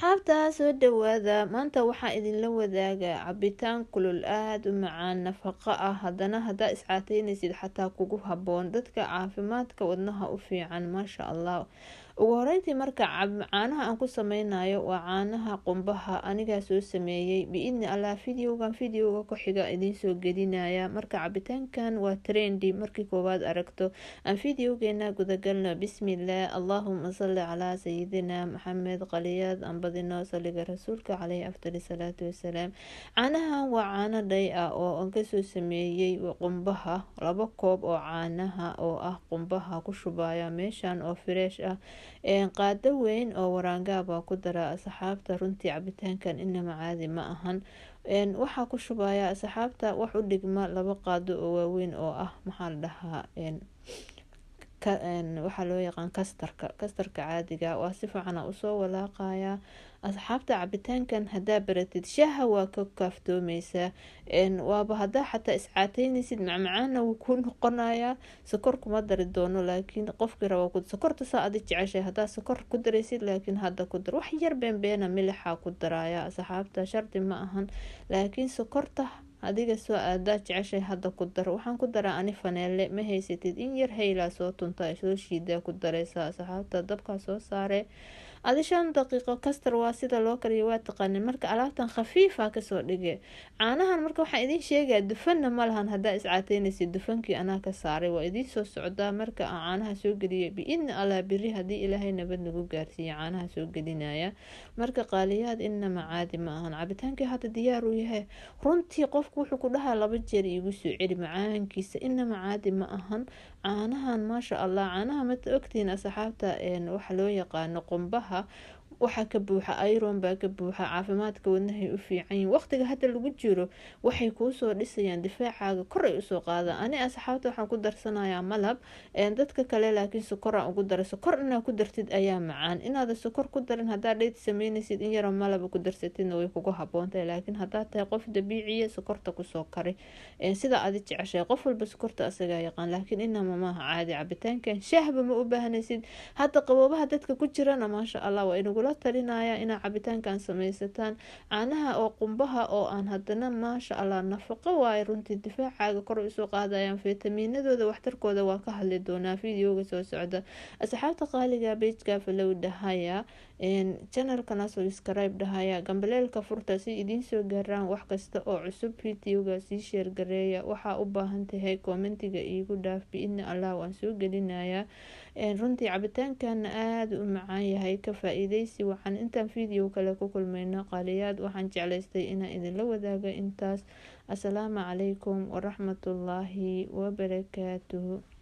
Xaabtaa soo dhawaada maanta waxaa idinla wadaaga cabitaan kulul aad u macaan nafaqo ah haddana haddaa iscaateynaysid xataa kugu habboon dadka caafimaadka wadnaha u fiican maasha allah. Ugu horeyntii marka caanaha aan ku sameynayo waa caanaha qumbaha anigaa soo sameeyey biidni allah videoga ku xiga idiin soo gelinaya. Marka cabitaankan waa trendy markii koowaad aragto aan videogeena gudagalno. Bismillaah allahumma salli calaa sayidina maxamed qaliyaad aan badino saliga rasuulka caleyhi afdali salaatu wasalaam. Caanahan waa caano dhay ah oo aan kasoo sameeyey qumbaha 2 koob oo caanaha oo ah qumbaha ku shubaya meeshan oo fresh ah. Qaado weyn oo waraangaab ku dara asxaabta runtii cabitaankan inama caadi ma ahan. Waxaa ku shubaya asxaabta wax u dhigma 2 qaado oo waaweyn oo ah maxaa la dhahaa waxaa loo yaqaan kastarka caadiga waa si fiican u soo walaaqaya. Asxaabta cabitaankan hadaa baratid shaaha waa ka kaaftoomaysaa waaba hadaa xataa iscaateynaysid macmacaana wuu ku noqonayaa. Sokor kuma dari doono laakiin qofkii rabo ku sokorta saa adi jeceshay hadaa sokor ku daraysid laakiin hadda ku dar wax yar beenbeena milixa ku daraya. Asxaabta shardi ma ahan laakiin sokorta adiga soo aadaa jeceshay hadda ku dar. Waxaan ku daraa ani faneele ma haysatid in yar hayla soo tunta soo shiida ku daraysa. Asxaabta dabka soo saare adi 5 daqiiqo kastar waa sida loo kariyo waa taqaanin. Marka alaabtan khafiifa ka soo dhige caanahan marka waxaan idin sheegaa dufanna ma lahan hadaa iscaateynaysid dufankii anaa ka saaray waa idin soo socdaa. Marka aan caanaha soo geliyo biidni allah biri haddii ilaahay nabad nagu gaarsiiyo caanaha soo gelinaya. Marka qaaliyaad inama caadi ma ahan cabitaankii hadda diyaar u yahay runtii qofku wuxuu ku dhahaa 2 jeer igu soo celi macaankiisa inama caadi ma ahan. Caanahan maasha allah caanaha ma ogtiin asxaabta waxa loo yaqaano qumbaha waxa ka buuxa iron baa ka buuxa caafimaadka wadnahay u fiican yihiin. Waqtiga hadda lagu jiro waxay kuu soo dhisayaan difaacaaga kor ay u soo qaadaan. Ani asxaabta waxaan ku darsanayaa malab dadka kale laakiin sokor aan ugu daro. Sokor inaad ku dartid ayaa macaan inaad sokor ku darin hadaa dheed sameynaysid in yar malab ku darsatidna way kugu habboontahay laakiin hadaa tahay qof dabiiciya sokorta ku soo kari sida adi jeceshay. Qof walba sokorta asaga yaqaan laakiin inama maaha caadi cabitaankan shaahba ma u baahnaysid. Hadda qaboobaha dadka ku jirana maasha allah waa inagu talinaya ina cabitaankan sameysataan caanaha oo qumbaha oo aan hadana maasha allah nafaqo waay runtii difaacaaga kor u soo qaadayaan fitamiinadooda waxtarkooda waa ka hadli doonaa videoga soo socda. Asxaabta qaaliga page-ka follow dhahaya channel-kana subscribe dhahaya gambaleelka furta si idin soo gaaraan wax kasta oo cusub. Videoga sii share gareeya waxa u baahan tahay commentiga iigu dhaaf biidni allah waan soo gelinayaa. runtii cabitaankan aad u macaan yahay ka faa'iideysi waxaan intaan video kale ku kulmayno qaaliyaad waxaan jeclaystay inaan idinla wadaago intaas. Assalaamu calaykum waraxmatullaahi wabarakaatuh.